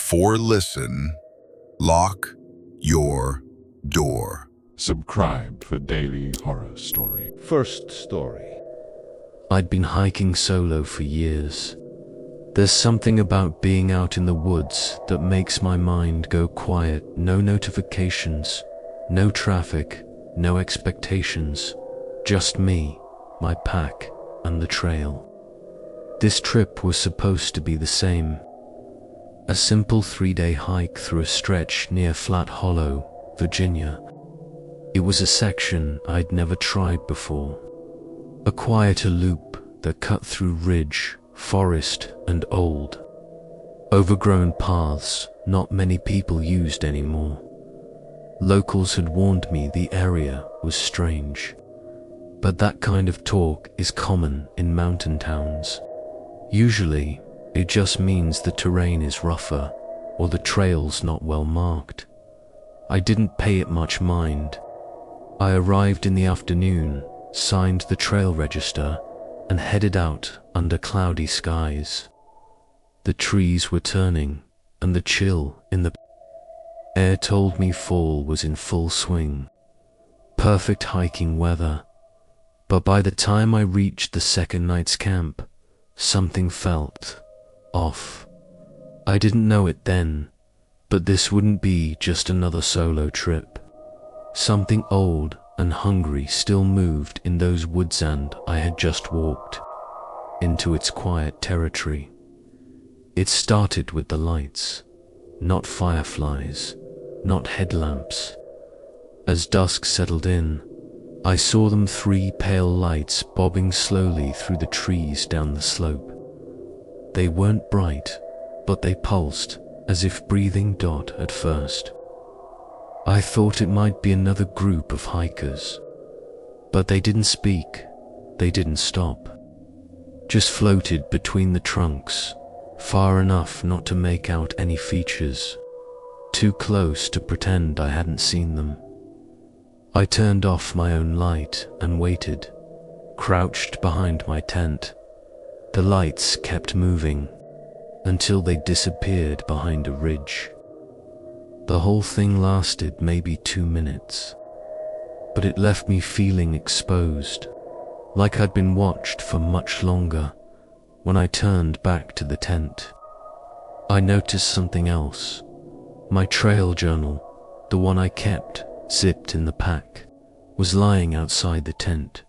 Before listen, lock your door. Subscribe for daily horror story. First story. I'd been hiking solo for years. There's something about being out in the woods that makes my mind go quiet. No notifications, no traffic, no expectations. Just me, my pack, and the trail. This trip was supposed to be the same. A simple 3-day hike through a stretch near Flat Hollow, Virginia. It was a section I'd never tried before. A quieter loop that cut through ridge, forest, and old, overgrown paths not many people used anymore. Locals had warned me the area was strange, but that kind of talk is common in mountain towns. Usually, it just means the terrain is rougher or the trail's not well marked. I didn't pay it much mind. I arrived in the afternoon, signed the trail register, and headed out under cloudy skies. The trees were turning, and the chill in the air told me fall was in full swing. Perfect hiking weather. But by the time I reached the second night's camp, something felt off. I didn't know it then, but this wouldn't be just another solo trip. Something old and hungry still moved in those woods, and I had just walked into its quiet territory. It started with the lights, not fireflies, not headlamps. As dusk settled in, I saw them, 3 pale lights bobbing slowly through the trees down the slope. They weren't bright, but they pulsed, as if breathing dot at first. I thought it might be another group of hikers, but they didn't speak, they didn't stop. Just floated between the trunks, far enough not to make out any features, too close to pretend I hadn't seen them. I turned off my own light and waited, crouched behind my tent. The lights kept moving until they disappeared behind a ridge. The whole thing lasted maybe 2 minutes, but it left me feeling exposed, like I'd been watched for much longer. When I turned back to the tent, I noticed something else. My trail journal, the one I kept zipped in the pack, was lying outside the tent,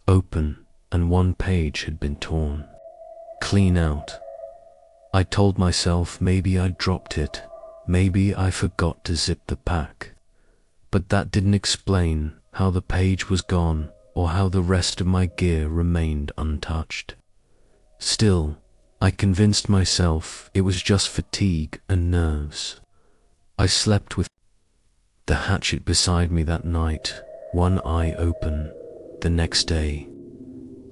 open, and one page had been torn clean out. I told myself maybe I'd dropped it, maybe I forgot to zip the pack, but that didn't explain how the page was gone or how the rest of my gear remained untouched. Still, I convinced myself it was just fatigue and nerves. I slept with the hatchet beside me that night, one eye open. The next day,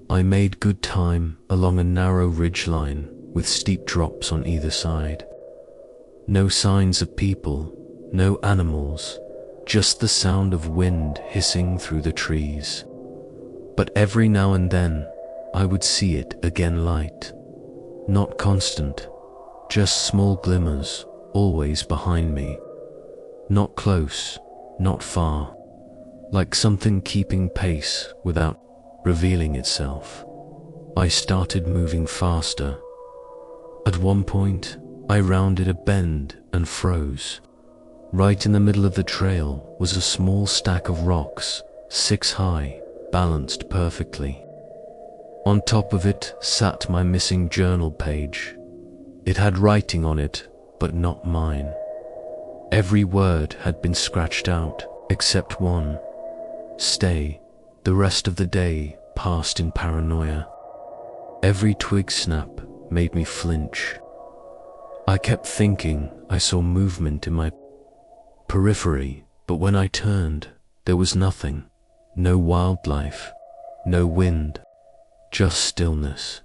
I made good time along a narrow ridgeline with steep drops on either side. No signs of people, no animals, just the sound of wind hissing through the trees. But every now and then, I would see it again, light. Not constant, just small glimmers, always behind me. Not close, not far, like something keeping pace without revealing itself. I started moving faster. At one point, I rounded a bend and froze. Right in the middle of the trail was a small stack of rocks, 6 high, balanced perfectly. On top of it sat my missing journal page. It had writing on it, but not mine. Every word had been scratched out, except one. Stay. The rest of the day passed in paranoia. Every twig snap made me flinch. I kept thinking I saw movement in my periphery, but when I turned, there was nothing. No wildlife, no wind, just stillness.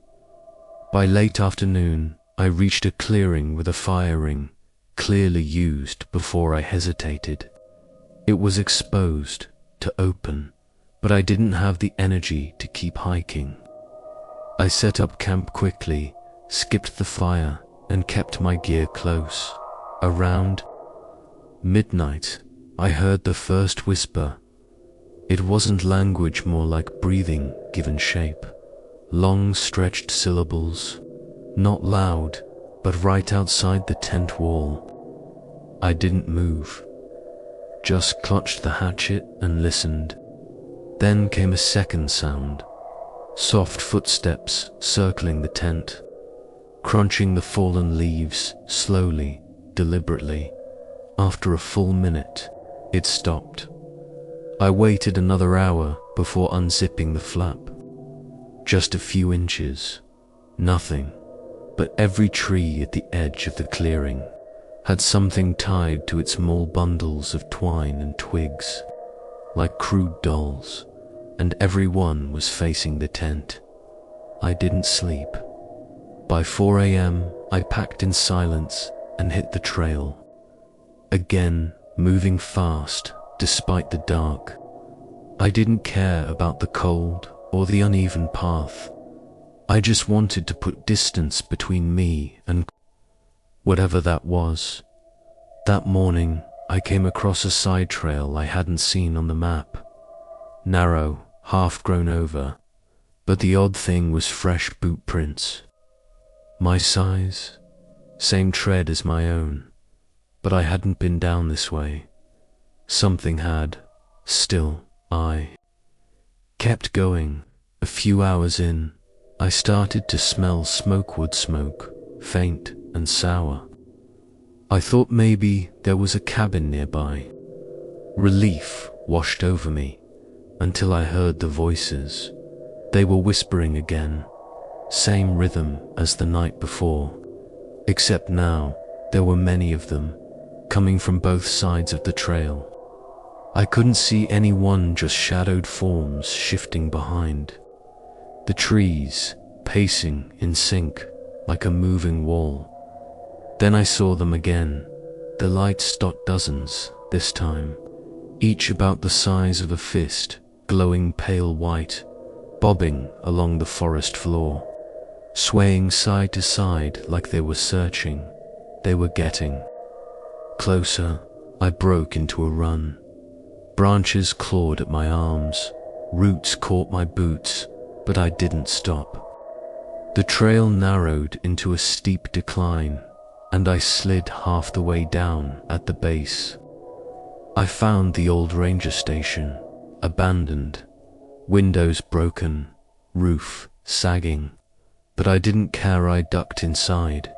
By late afternoon, I reached a clearing with a fire ring, clearly used before I hesitated. It was exposed to open, but I didn't have the energy to keep hiking. I set up camp quickly, skipped the fire, and kept my gear close. Around midnight, I heard the first whisper. It wasn't language, more like breathing given shape. Long stretched syllables, not loud, but right outside the tent wall. I didn't move, just clutched the hatchet and listened. Then came a second sound, soft footsteps circling the tent, crunching the fallen leaves slowly, deliberately. After a full minute, it stopped. I waited another hour before unzipping the flap. Just a few inches, nothing, but every tree at the edge of the clearing had something tied to its small bundles of twine and twigs, like crude dolls, and every one was facing the tent. I didn't sleep. By 4 a.m., I packed in silence and hit the trail. Again, moving fast, despite the dark. I didn't care about the cold or the uneven path. I just wanted to put distance between me and whatever that was. That morning, I came across a side trail I hadn't seen on the map. Narrow, half grown over, but the odd thing was fresh boot prints. My size, same tread as my own, but I hadn't been down this way. Something had. Still, I kept going. A few hours in, I started to smell smokewood smoke, faint and sour. I thought maybe there was a cabin nearby. Relief washed over me until I heard the voices. They were whispering again, same rhythm as the night before, except now there were many of them, coming from both sides of the trail. I couldn't see anyone, just shadowed forms shifting behind. The trees pacing in sync like a moving wall. Then I saw them again. The lights dot dozens this time, each about the size of a fist, glowing pale white, bobbing along the forest floor, swaying side to side like they were searching. They were getting closer. I broke into a run. Branches clawed at my arms, roots caught my boots, but I didn't stop. The trail narrowed into a steep decline, and I slid half the way down at the base. I found the old ranger station, abandoned, windows broken, roof sagging, but I didn't care. I ducked inside,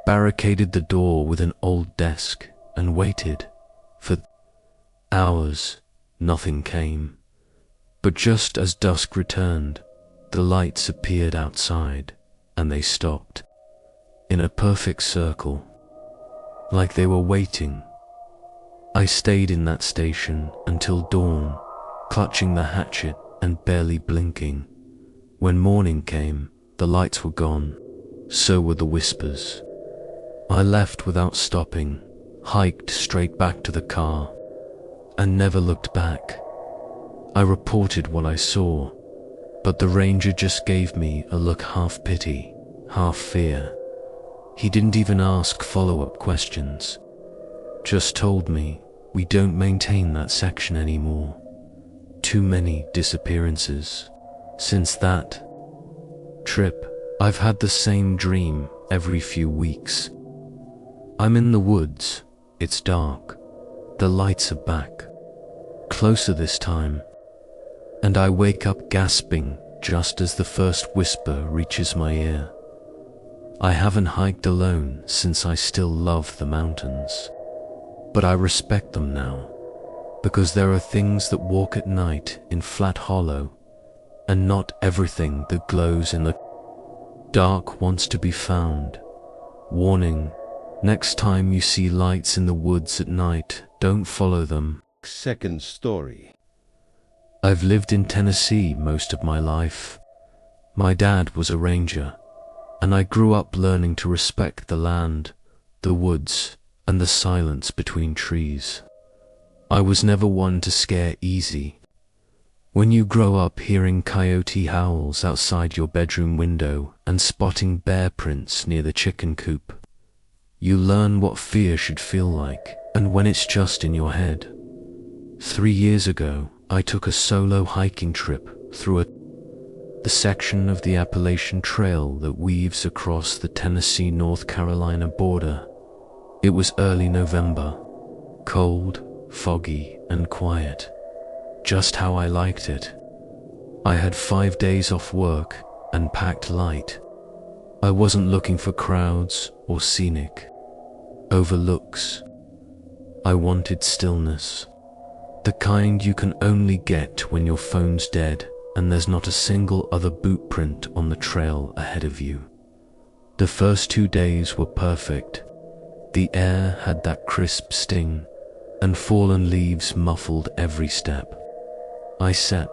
barricaded the door with an old desk, and waited. For hours, nothing came. But just as dusk returned, the lights appeared outside, and they stopped, in a perfect circle, like they were waiting. I stayed in that station until dawn, clutching the hatchet and barely blinking. When morning came, the lights were gone, so were the whispers. I left without stopping, hiked straight back to the car, and never looked back. I reported what I saw, but the ranger just gave me a look, half pity, half fear. He didn't even ask follow-up questions, just told me, "We don't maintain that section anymore." Too many disappearances. Since that trip, I've had the same dream every few weeks. I'm in the woods, it's dark, the lights are back, closer this time, and I wake up gasping just as the first whisper reaches my ear. I haven't hiked alone since I still love the mountains, but I respect them now, because there are things that walk at night in Flat Hollow, and not everything that glows in the dark wants to be found. Warning: next time you see lights in the woods at night, don't follow them. Second story. I've lived in Tennessee most of my life. My dad was a ranger, and I grew up learning to respect the land, the woods, and the silence between trees. I was never one to scare easy. When you grow up hearing coyote howls outside your bedroom window and spotting bear prints near the chicken coop, You learn what fear should feel like, and when it's just in your head. 3 years ago, I took a solo hiking trip through the section of the Appalachian Trail that weaves across the Tennessee-North Carolina border. It was early November, cold, foggy, and quiet. Just how I liked it. I had 5 days off work and packed light. I wasn't looking for crowds or scenic overlooks. I wanted stillness. The kind you can only get when your phone's dead and there's not a single other boot print on the trail ahead of you. The first 2 days were perfect. The air had that crisp sting, and fallen leaves muffled every step. I set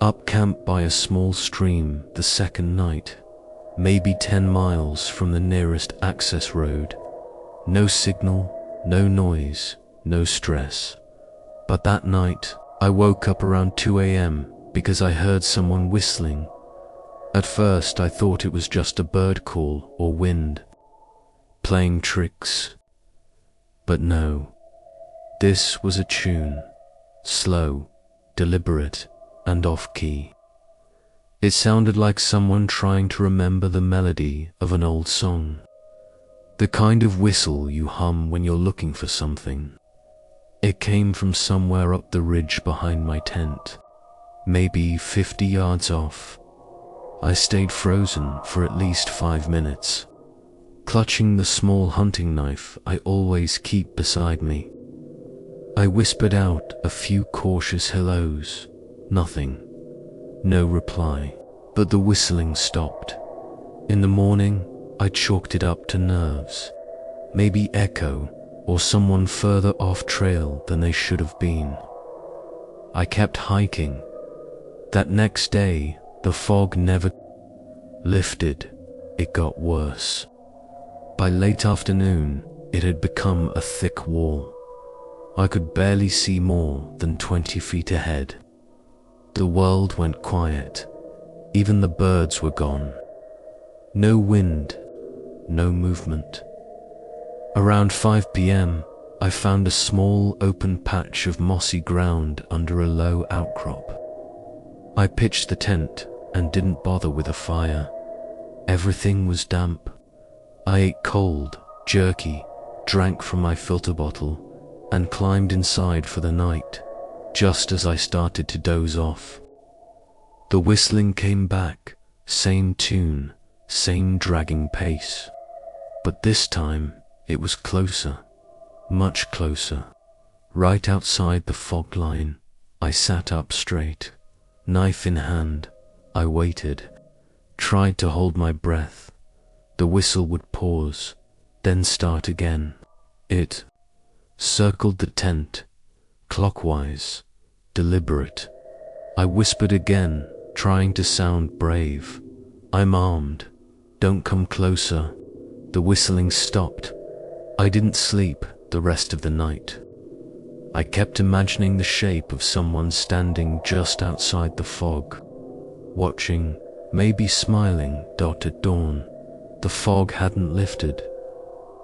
up camp by a small stream the second night, maybe 10 miles from the nearest access road. No signal, no noise, no stress. But that night, I woke up around 2 a.m. because I heard someone whistling. At first, I thought it was just a bird call or wind playing tricks. But no, this was a tune, slow, deliberate, and off-key. It sounded like someone trying to remember the melody of an old song. The kind of whistle you hum when you're looking for something. It came from somewhere up the ridge behind my tent, maybe 50 yards off. I stayed frozen for at least 5 minutes, clutching the small hunting knife I always keep beside me. I whispered out a few cautious hellos. Nothing. No reply. But the whistling stopped. In the morning, I chalked it up to nerves. Maybe echo, or someone further off trail than they should have been. I kept hiking. That next day, the fog never lifted. It got worse. By late afternoon, it had become a thick wall. I could barely see more than 20 feet ahead. The world went quiet. Even the birds were gone. No wind, no movement. Around 5 p.m., I found a small open patch of mossy ground under a low outcrop. I pitched the tent and didn't bother with a fire. Everything was damp. I ate cold, jerky, drank from my filter bottle, and climbed inside for the night, just as I started to doze off. The whistling came back, same tune, same dragging pace. But this time, it was closer, much closer. Right outside the fog line, I sat up straight, knife in hand. I waited, tried to hold my breath. The whistle would pause, then start again. It circled the tent, clockwise, deliberate. I whispered again, trying to sound brave. I'm armed. Don't come closer. The whistling stopped. I didn't sleep the rest of the night. I kept imagining the shape of someone standing just outside the fog, watching, maybe smiling, at dawn. The fog hadn't lifted,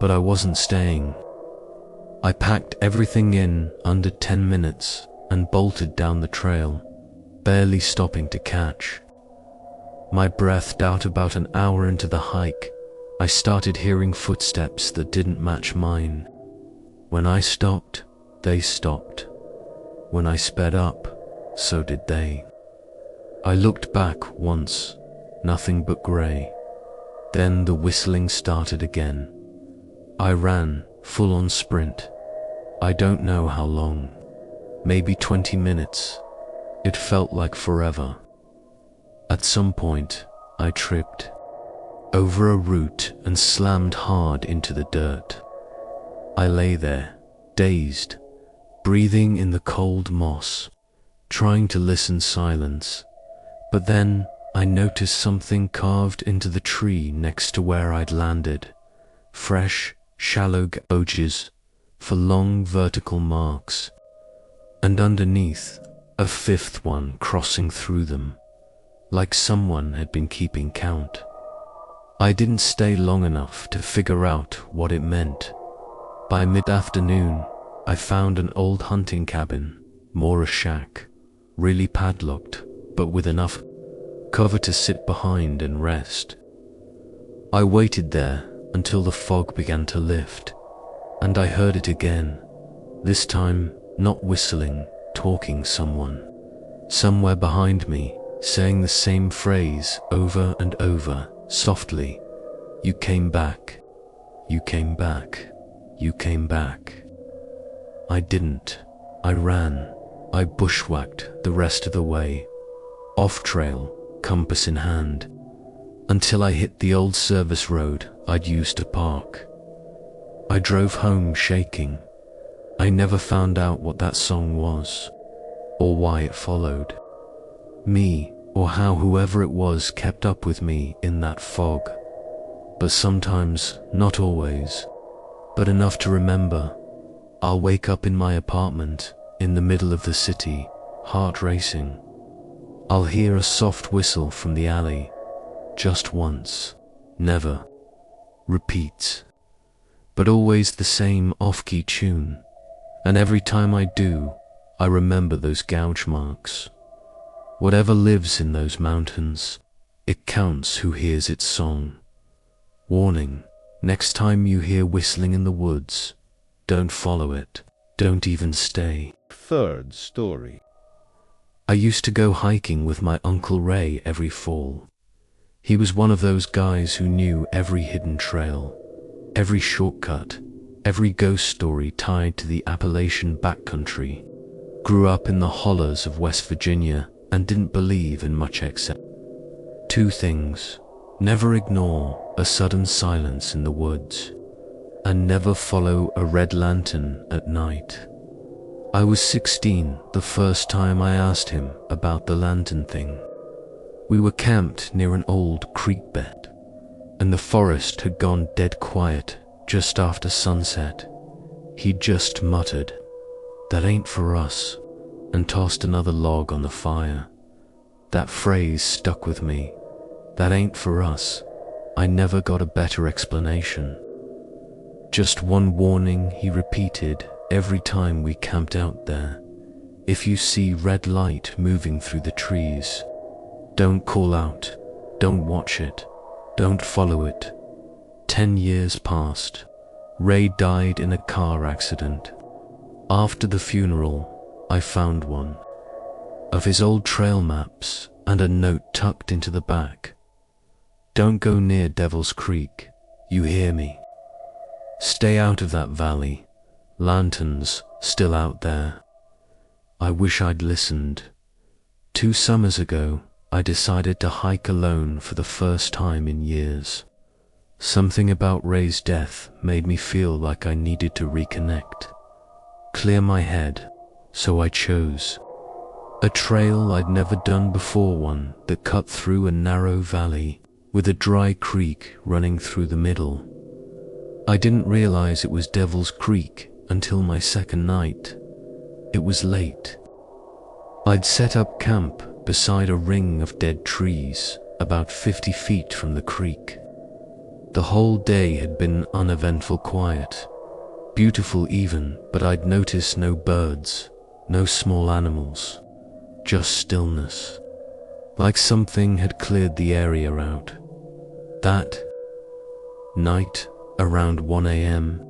but I wasn't staying. I packed everything in under 10 minutes and bolted down the trail, barely stopping to catch. My breath out about an hour into the hike. I started hearing footsteps that didn't match mine. When I stopped, they stopped. When I sped up, so did they. I looked back once, nothing but grey. Then the whistling started again. I ran, full-on sprint. I don't know how long. Maybe 20 minutes. It felt like forever. At some point, I tripped over a root and slammed hard into the dirt. I lay there, dazed, breathing in the cold moss, trying to listen silence. But then I noticed something carved into the tree next to where I'd landed. Fresh, shallow gouges for long vertical marks, and underneath, a fifth one crossing through them, like someone had been keeping count. I didn't stay long enough to figure out what it meant. By mid-afternoon, I found an old hunting cabin, more a shack, really padlocked, but with enough cover to sit behind and rest. I waited there until the fog began to lift, and I heard it again, this time not whistling, talking someone, somewhere behind me, saying the same phrase over and over, softly. You came back. You came back. You came back. I didn't. I ran. I bushwhacked the rest of the way, off trail, compass in hand, until I hit the old service road I'd used to park. I drove home shaking. I never found out what that song was, or why it followed me, or how whoever it was kept up with me in that fog. But sometimes, not always, but enough to remember, I'll wake up in my apartment, in the middle of the city, heart racing. I'll hear a soft whistle from the alley, just once, never, repeats, but always the same off-key tune, and every time I do, I remember those gouge marks. Whatever lives in those mountains, it counts who hears its song. Warning, next time you hear whistling in the woods, don't follow it, don't even stay. Third story. I used to go hiking with my Uncle Ray every fall. He was one of those guys who knew every hidden trail, every shortcut, every ghost story tied to the Appalachian backcountry. Grew up in the hollers of West Virginia and didn't believe in much except two things: never ignore a sudden silence in the woods, and never follow a red lantern at night. I was 16 the first time I asked him about the lantern thing. We were camped near an old creek bed, and the forest had gone dead quiet just after sunset. He just muttered, "That ain't for us," and tossed another log on the fire. That phrase stuck with me. That ain't for us. I never got a better explanation. Just one warning he repeated every time we camped out there. If you see red light moving through the trees, don't call out, don't watch it, don't follow it. 10 years passed. Ray died in a car accident. After the funeral, I found one of his old trail maps and a note tucked into the back. Don't go near Devil's Creek, you hear me? Stay out of that valley. Lanterns still out there. I wish I'd listened. 2 summers ago, I decided to hike alone for the first time in years. Something about Ray's death made me feel like I needed to reconnect, clear my head, so I chose a trail I'd never done before, one that cut through a narrow valley with a dry creek running through the middle. I didn't realize it was Devil's Creek until my second night. It was late. I'd set up camp beside a ring of dead trees about 50 feet from the creek. The whole day had been uneventful quiet, beautiful even, but I'd noticed no birds, no small animals, just stillness, like something had cleared the area out. That night, around 1 a.m.,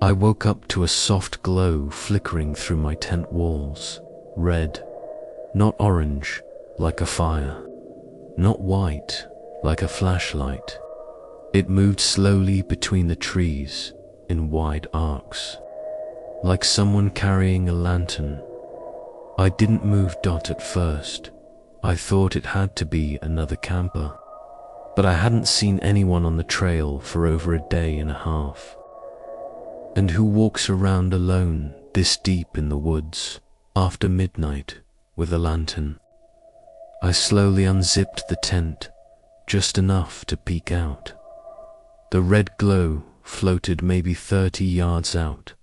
I woke up to a soft glow flickering through my tent walls. Red, not orange, like a fire, not white, like a flashlight. It moved slowly between the trees in wide arcs, like someone carrying a lantern. I didn't move at first. I thought it had to be another camper, but I hadn't seen anyone on the trail for over a day and a half. And who walks around alone this deep in the woods after midnight with a lantern? I slowly unzipped the tent, just enough to peek out. The red glow floated maybe 30 yards out.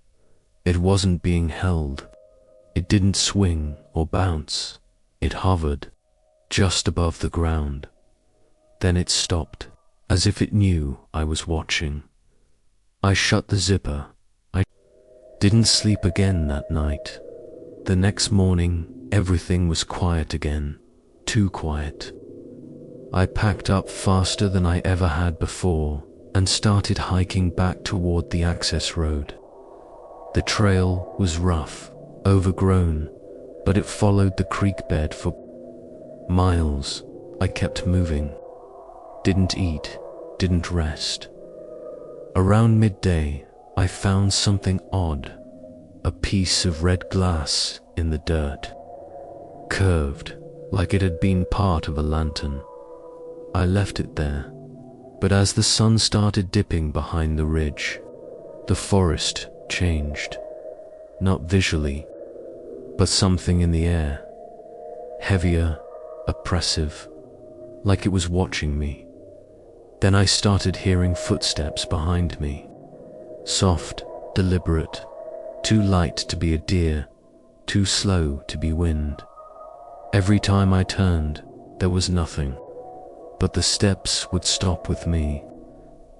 It wasn't being held. It didn't swing or bounce. It hovered just above the ground. Then it stopped, as if it knew I was watching. I shut the zipper. I didn't sleep again that night. The next morning, everything was quiet again. Too quiet. I packed up faster than I ever had before and started hiking back toward the access road. The trail was rough, overgrown, but it followed the creek bed for miles. I kept moving. Didn't eat, didn't rest. Around midday, I found something odd. A piece of red glass in the dirt. Curved, like it had been part of a lantern. I left it there, but as the sun started dipping behind the ridge, the forest changed. Not visually, but something in the air. Heavier, oppressive, like it was watching me. Then I started hearing footsteps behind me. Soft, deliberate, too light to be a deer, too slow to be wind. Every time I turned, there was nothing, but the steps would stop with me,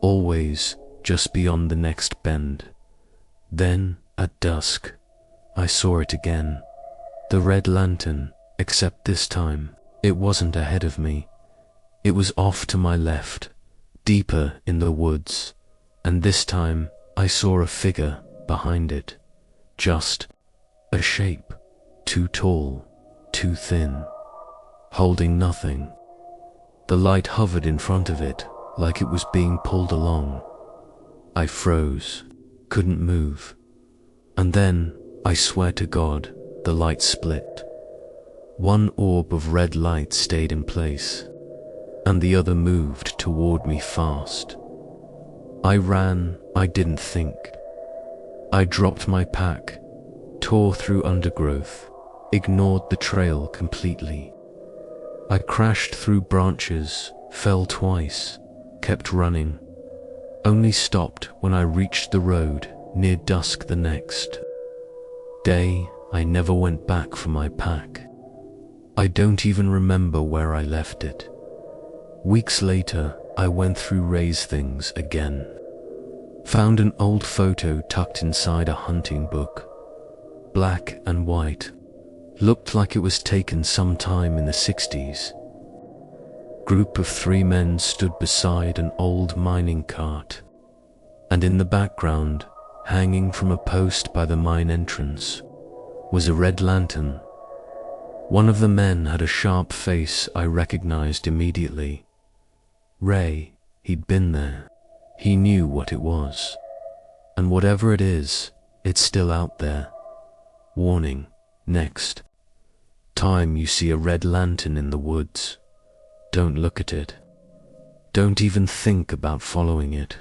always just beyond the next bend. Then, at dusk, I saw it again. The red lantern, except this time, it wasn't ahead of me. It was off to my left, deeper in the woods, and this time I saw a figure behind it. Just a shape, too tall, too thin, holding nothing. The light hovered in front of it, like it was being pulled along. I froze, couldn't move. And then, I swear to God, the light split. One orb of red light stayed in place, and the other moved toward me fast. I ran, I didn't think. I dropped my pack, tore through undergrowth, ignored the trail completely. I crashed through branches, fell twice, kept running, only stopped when I reached the road near dusk the next day. I never went back for my pack. I don't even remember where I left it. Weeks later, I went through Ray's things again. Found an old photo tucked inside a hunting book. Black and white. Looked like it was taken sometime in the 60s. Group of 3 men stood beside an old mining cart. And in the background, hanging from a post by the mine entrance, was a red lantern. One of the men had a sharp face I recognized immediately. Ray, he'd been there. He knew what it was. And whatever it is, it's still out there. Warning, next time you see a red lantern in the woods, don't look at it. Don't even think about following it.